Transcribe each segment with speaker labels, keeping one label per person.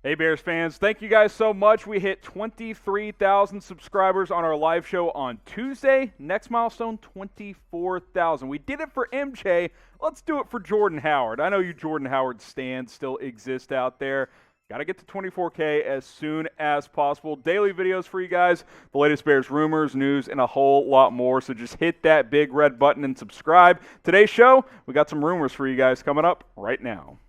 Speaker 1: Hey Bears fans, thank you guys so much. We hit 23,000 subscribers on our live show on Tuesday. Next milestone, 24,000. We did it for MJ. Let's do it for Jordan Howard. I know you Jordan Howard stands still exist out there. Got to get to 24K as soon as possible. Daily videos for you guys, the latest Bears rumors, news, and a whole lot more. So just hit that big red button and subscribe. Today's show, we got some rumors for you guys coming up right now.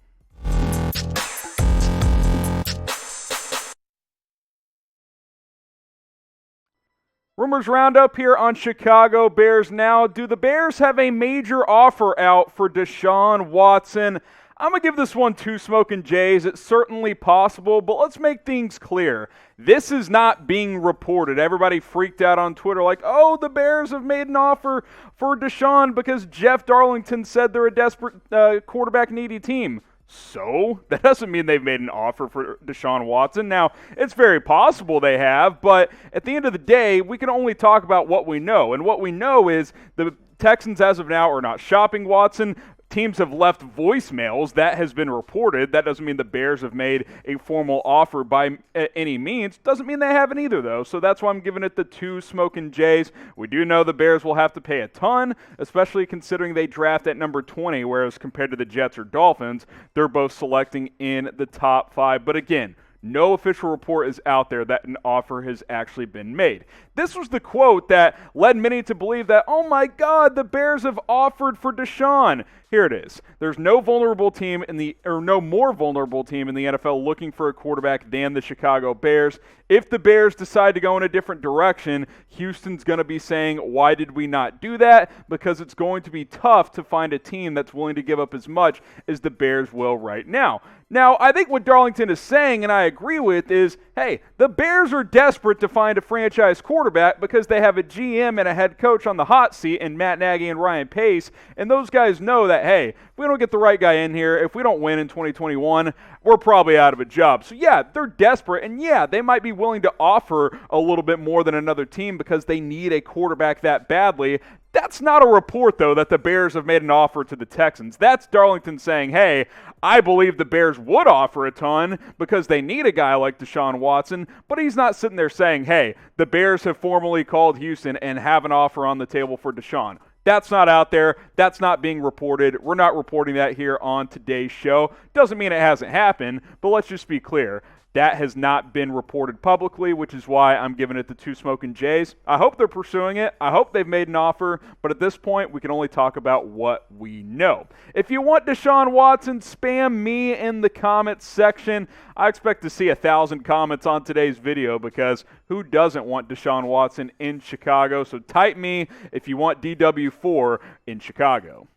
Speaker 1: Rumors roundup here on Chicago Bears Now. Do the Bears have a major offer out for Deshaun Watson? I'm going to give this one two smoking Jays. It's certainly possible, but let's make things clear. This is not being reported. Everybody freaked out on Twitter like, oh, the Bears have made an offer for Deshaun because Jeff Darlington said they're a desperate quarterback-needy team. So, that doesn't mean they've made an offer for Deshaun Watson. Now, it's very possible they have, but at the end of the day, we can only talk about what we know. And what we know is the Texans, as of now, are not shopping Watson. Teams have left voicemails. That has been reported. That doesn't mean the Bears have made a formal offer by any means. Doesn't mean they haven't either, though. So that's why I'm giving it the two smoking Jays. We do know the Bears will have to pay a ton, especially considering they draft at number 20, whereas compared to the Jets or Dolphins, they're both selecting in the top 5. But again, no official report is out there that an offer has actually been made. This was the quote that led many to believe that, oh my God, the Bears have offered for Deshaun. Here it is. There's no more vulnerable team in the NFL looking for a quarterback than the Chicago Bears. If the Bears decide to go in a different direction, Houston's going to be saying, why did we not do that? Because it's going to be tough to find a team that's willing to give up as much as the Bears will right now. Now, I think what Darlington is saying, and I agree with, is, hey, the Bears are desperate to find a franchise quarterback because they have a GM and a head coach on the hot seat in Matt Nagy and Ryan Pace, and those guys know that, hey, if we don't get the right guy in here, if we don't win in 2021, we're probably out of a job. So yeah, they're desperate, and yeah, they might be willing to offer a little bit more than another team because they need a quarterback that badly. That's not a report, though, that the Bears have made an offer to the Texans. That's Darlington saying, hey, I believe the Bears would offer a ton because they need a guy like Deshaun Watson, but he's not sitting there saying, hey, the Bears have formally called Houston and have an offer on the table for Deshaun. That's not out there. That's not being reported. We're not reporting that here on today's show. Doesn't mean it hasn't happened, but let's just be clear. That has not been reported publicly, which is why I'm giving it the two smoking Jays. I hope they're pursuing it. I hope they've made an offer, but at this point, we can only talk about what we know. If you want Deshaun Watson, spam me in the comments section. I expect to see 1,000 comments on today's video because who doesn't want Deshaun Watson in Chicago? So type me if you want DW4 in Chicago.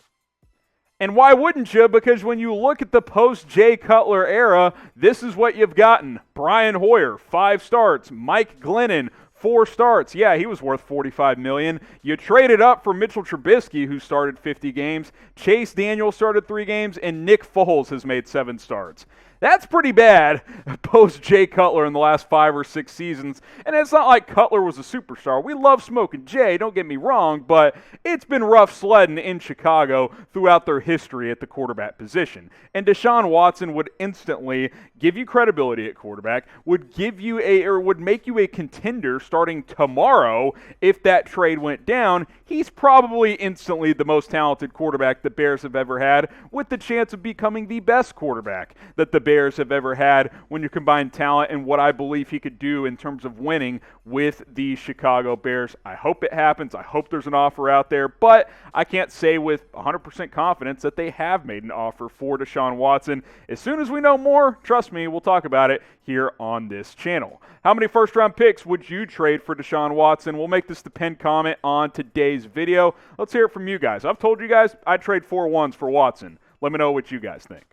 Speaker 1: And why wouldn't you? Because when you look at the post-Jay Cutler era, this is what you've gotten. Brian Hoyer, 5 starts. Mike Glennon, 4 starts. Yeah, he was worth $45 million. You traded up for Mitchell Trubisky, who started 50 games. Chase Daniel started 3 games, and Nick Foles has made 7 starts. That's pretty bad post-Jay Cutler in the last 5 or 6 seasons. And it's not like Cutler was a superstar. We love smoking Jay, don't get me wrong, but it's been rough sledding in Chicago throughout their history at the quarterback position. And Deshaun Watson would instantly give you credibility at quarterback, would make you a contender starting tomorrow if that trade went down. He's probably instantly the most talented quarterback the Bears have ever had, with the chance of becoming the best quarterback that the Bears have ever had when you combine talent and what I believe he could do in terms of winning with the Chicago Bears. I hope it happens. I hope there's an offer out there, but I can't say with 100% confidence that they have made an offer for Deshaun Watson. As soon as we know more, trust me, we'll talk about it here on this channel. How many first-round picks would you trade for Deshaun Watson? We'll make this the pinned comment on today's video. Let's hear it from you guys. I've told you guys I'd trade 4 ones for Watson. Let me know what you guys think.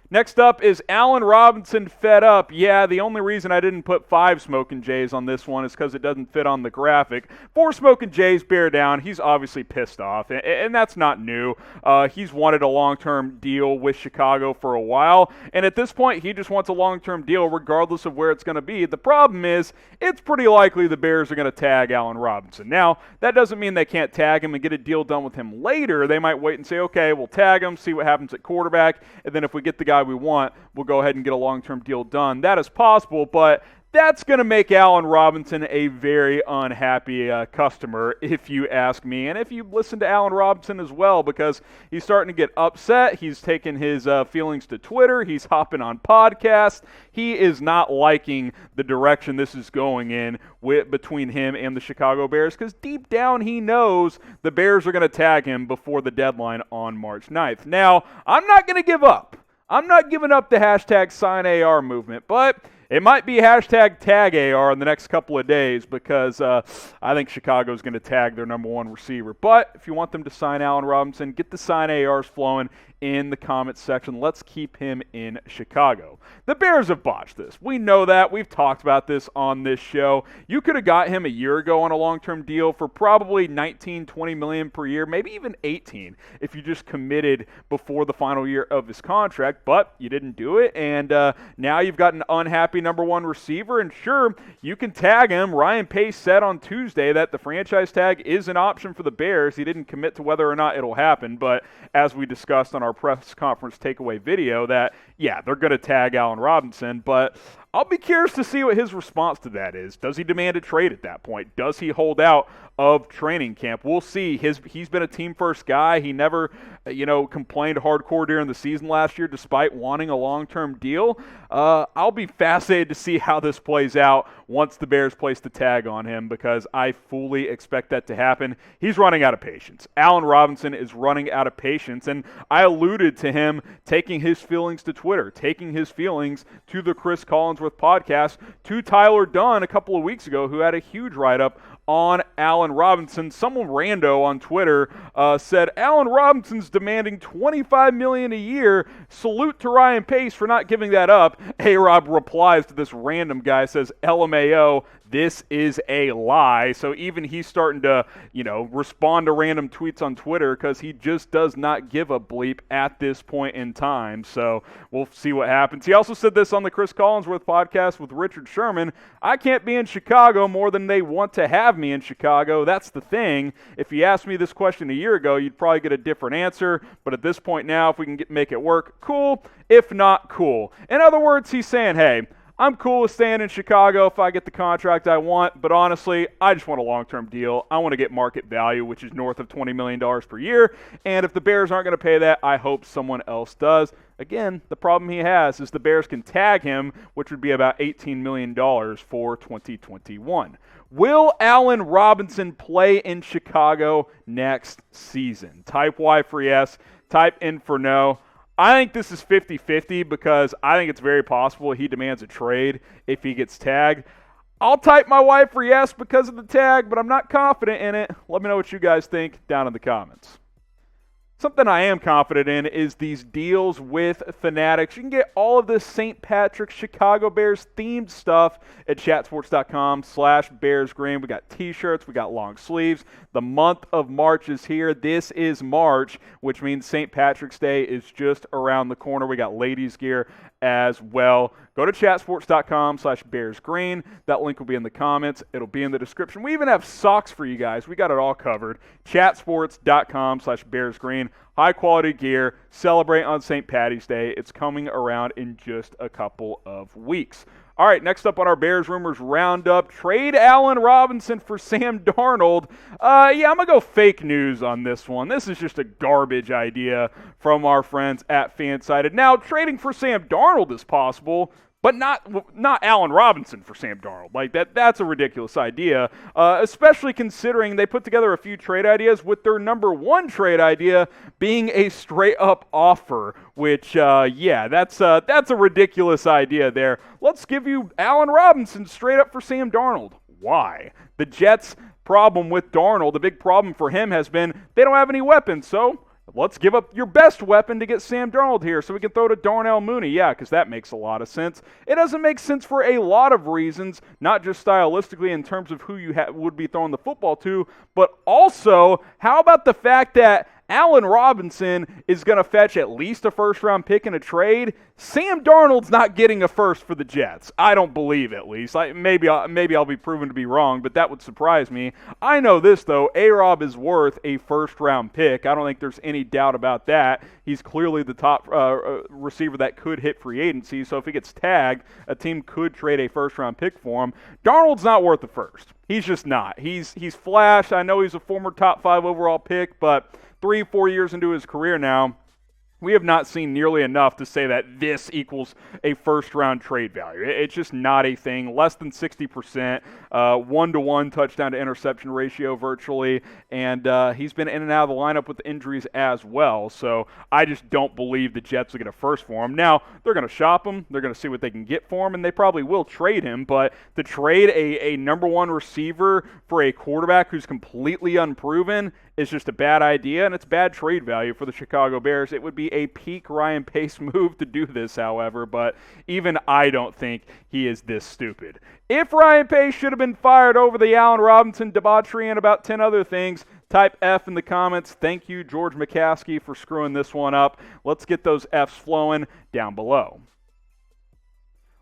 Speaker 1: Next up is Allen Robinson fed up. Yeah, the only reason I didn't put 5 Smoking Jays on this one is because it doesn't fit on the graphic. 4 Smoking Jays, bear down. He's obviously pissed off, and that's not new. He's wanted a long-term deal with Chicago for a while, and at this point, he just wants a long-term deal regardless of where it's going to be. The problem is, it's pretty likely the Bears are going to tag Allen Robinson. Now, that doesn't mean they can't tag him and get a deal done with him later. They might wait and say, okay, we'll tag him, see what happens at quarterback, and then if we get the guy guy we want, we'll go ahead and get a long-term deal done. That is possible, but that's going to make Allen Robinson a very unhappy customer, if you ask me. And if you listen to Allen Robinson as well, because he's starting to get upset. He's taking his feelings to Twitter. He's hopping on podcasts. He is not liking the direction this is going in between him and the Chicago Bears, because deep down he knows the Bears are going to tag him before the deadline on March 9th. Now, I'm not going to give up. I'm not giving up the hashtag SignAR movement, but it might be hashtag TagAR in the next couple of days, because I think Chicago's going to tag their number one receiver. But if you want them to sign Allen Robinson, get the SignARs flowing in the comments section. Let's keep him in Chicago. The Bears have botched this. We know that. We've talked about this on this show. You could have got him a year ago on a long-term deal for probably $19-20 million per year, maybe even $18 if you just committed before the final year of his contract, but you didn't do it, and now you've got an unhappy number one receiver, and sure, you can tag him. Ryan Pace said on Tuesday that the franchise tag is an option for the Bears. He didn't commit to whether or not it'll happen, but as we discussed on our press conference takeaway video, that, yeah, they're going to tag Allen Robinson, but I'll be curious to see what his response to that is. Does he demand a trade at that point? Does he hold out of training camp? We'll see. He's been a team-first guy. He never, complained hardcore during the season last year despite wanting a long-term deal. I'll be fascinated to see how this plays out once the Bears place the tag on him, because I fully expect that to happen. He's running out of patience. Allen Robinson is running out of patience, and I alluded to him taking his feelings to Twitter, taking his feelings to the Cris Collinsworth podcast, to Tyler Dunn a couple of weeks ago, who had a huge write-up on Allen Robinson. Someone rando on Twitter said, Allen Robinson's demanding $25 million a year. Salute to Ryan Pace for not giving that up. A-Rob replies to this random guy, says, LMAO, this is a lie. So even he's starting to, respond to random tweets on Twitter, because he just does not give a bleep at this point in time. So we'll see what happens. He also said this on the Cris Collinsworth podcast with Richard Sherman. I can't be in Chicago more than they want to have me in Chicago. That's the thing. If you asked me this question a year ago, you'd probably get a different answer. But at this point now, if we can make it work, cool. If not, cool. In other words, he's saying, hey, I'm cool with staying in Chicago if I get the contract I want, but honestly, I just want a long-term deal. I want to get market value, which is north of $20 million per year, and if the Bears aren't going to pay that, I hope someone else does. Again, the problem he has is the Bears can tag him, which would be about $18 million for 2021. Will Allen Robinson play in Chicago next season? Type Y for yes, type in for no. I think this is 50-50, because I think it's very possible he demands a trade if he gets tagged. I'll type my wife for yes because of the tag, but I'm not confident in it. Let me know what you guys think down in the comments. Something I am confident in is these deals with Fanatics. You can get all of this St. Patrick's Chicago Bears themed stuff at chatsports.com/BearsGreen. We got t-shirts, we got long sleeves. The month of March is here. This is March, which means St. Patrick's Day is just around the corner. We got ladies gear as well. Go to chatsports.com/BearsGreen. That link will be in the comments. It'll be in the description. We even have socks for you guys. We got it all covered. chatsports.com/BearsGreen. High quality gear. Celebrate on St. Patty's Day. It's coming around in just a couple of weeks. All right, next up on our Bears Rumors Roundup, trade Allen Robinson for Sam Darnold. I'm going to go fake news on this one. This is just a garbage idea from our friends at Fansided. Now, trading for Sam Darnold is possible, but not Allen Robinson for Sam Darnold. Like, that's a ridiculous idea, especially considering they put together a few trade ideas, with their number one trade idea being a straight-up offer, which, that's a ridiculous idea there. Let's give you Allen Robinson straight up for Sam Darnold. Why? The Jets' problem with Darnold, the big problem for him has been they don't have any weapons, so let's give up your best weapon to get Sam Darnold here so we can throw to Darnell Mooney. Yeah, because that makes a lot of sense. It doesn't make sense for a lot of reasons, not just stylistically in terms of who you would be throwing the football to, but also how about the fact that Allen Robinson is going to fetch at least a first-round pick in a trade. Sam Darnold's not getting a first for the Jets. I don't believe, at least. Maybe I'll be proven to be wrong, but that would surprise me. I know this, though. A-Rob is worth a first-round pick. I don't think there's any doubt about that. He's clearly the top receiver that could hit free agency, so if he gets tagged, a team could trade a first-round pick for him. Darnold's not worth the first. He's just not. He's flashed. I know he's a former top 5 overall pick, but 3-4 years into his career now, we have not seen nearly enough to say that this equals a first-round trade value. It's just not a thing. Less than 60%, 1-to-1 touchdown to interception ratio virtually, and he's been in and out of the lineup with injuries as well. So I just don't believe the Jets will get a first for him. Now, they're going to shop him. They're going to see what they can get for him, and they probably will trade him. But to trade a number 1 receiver for a quarterback who's completely unproven is just a bad idea, and it's bad trade value for the Chicago Bears. It would be a peak Ryan Pace move to do this, however, but even I don't think he is this stupid. If Ryan Pace should have been fired over the Allen Robinson debauchery and about 10 other things, type F in the comments. Thank you, George McCaskey, for screwing this one up. Let's get those Fs flowing down below.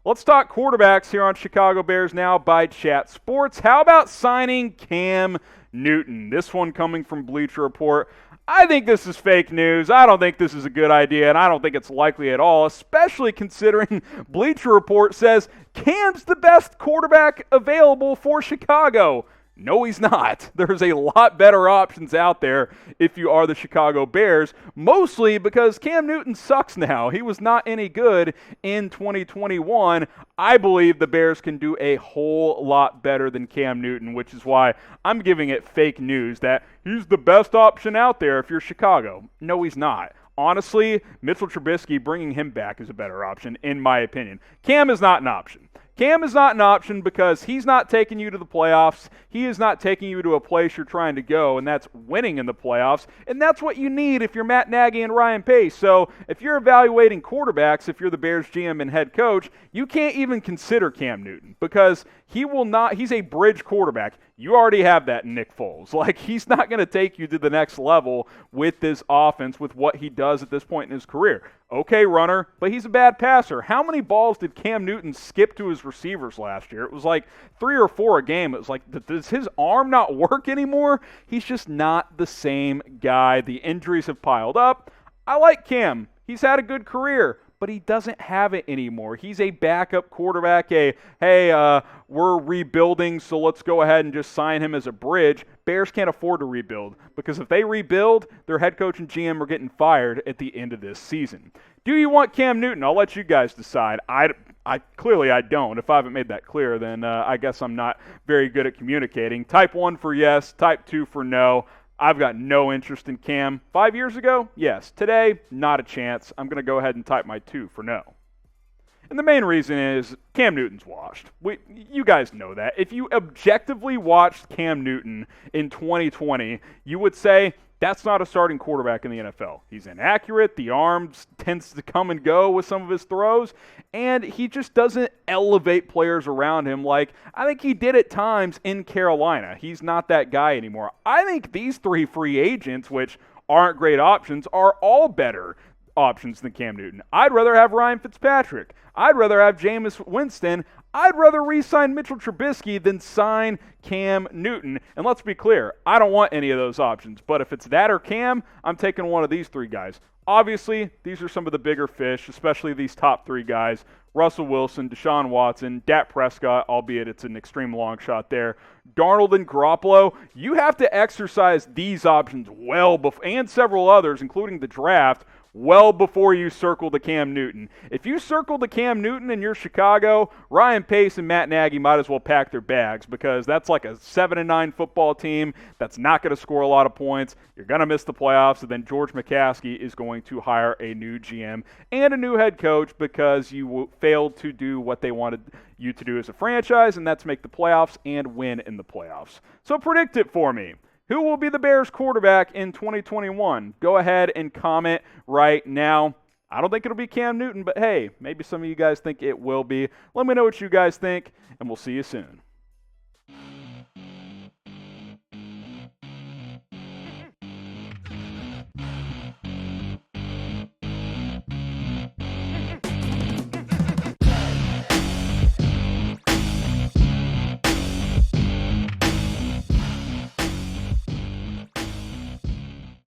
Speaker 1: Let's talk quarterbacks here on Chicago Bears Now by Chat Sports. How about signing Cam Newton? This one coming from Bleacher Report. I think this is fake news. I don't think this is a good idea, and I don't think it's likely at all, especially considering Bleacher Report says Cam's the best quarterback available for Chicago. No, he's not. There's a lot better options out there if you are the Chicago Bears, mostly because Cam Newton sucks now. He was not any good in 2021. I believe the Bears can do a whole lot better than Cam Newton, which is why I'm giving it fake news that he's the best option out there if you're Chicago. No, he's not. Honestly, Mitchell Trubisky, bringing him back is a better option, in my opinion. Cam is not an option. Cam is not an option because he's not taking you to the playoffs. He is not taking you to a place you're trying to go, and that's winning in the playoffs. And that's what you need if you're Matt Nagy and Ryan Pace. So if you're evaluating quarterbacks, if you're the Bears GM and head coach, you can't even consider Cam Newton because he's a bridge quarterback. You already have that in Nick Foles. He's not going to take you to the next level with this offense, with what he does at this point in his career. Okay, runner, but he's a bad passer. How many balls did Cam Newton skip to his receivers last year? It was 3 or 4 a game. It was does his arm not work anymore? He's just not the same guy. The injuries have piled up. I like Cam. He's had a good career, but he doesn't have it anymore. He's a backup quarterback, we're rebuilding, so let's go ahead and just sign him as a bridge. Bears can't afford to rebuild because if they rebuild, their head coach and GM are getting fired at the end of this season. Do you want Cam Newton? I'll let you guys decide. I clearly don't. If I haven't made that clear, then I guess I'm not very good at communicating. Type 1 for yes, type 2 for no. I've got no interest in Cam. 5 years ago? Yes. Today, not a chance. I'm going to go ahead and type my 2 for no. And the main reason is Cam Newton's washed. You guys know that. If you objectively watched Cam Newton in 2020, you would say that's not a starting quarterback in the NFL. He's inaccurate. The arms tends to come and go with some of his throws, and he just doesn't elevate players around him like I think he did at times in Carolina. He's not that guy anymore. I think these 3 free agents, which aren't great options, are all better options than Cam Newton. I'd rather have Ryan Fitzpatrick. I'd rather have Jameis Winston. I'd rather re-sign Mitchell Trubisky than sign Cam Newton. And let's be clear, I don't want any of those options. But if it's that or Cam, I'm taking one of these 3 guys. Obviously, these are some of the bigger fish, especially these top 3 guys. Russell Wilson, Deshaun Watson, Dak Prescott, albeit it's an extreme long shot there. Darnold and Garoppolo, you have to exercise these options well before, and several others, including the draft, well before you circle the Cam Newton. If you circle the Cam Newton and you're Chicago, Ryan Pace and Matt Nagy might as well pack their bags because that's like a 7-9 football team that's not going to score a lot of points. You're going to miss the playoffs, and then George McCaskey is going to hire a new GM and a new head coach because you failed to do what they wanted you to do as a franchise, and that's make the playoffs and win in the playoffs. So predict it for me. Who will be the Bears quarterback in 2021? Go ahead and comment right now. I don't think it'll be Cam Newton, but hey, maybe some of you guys think it will be. Let me know what you guys think, and we'll see you soon.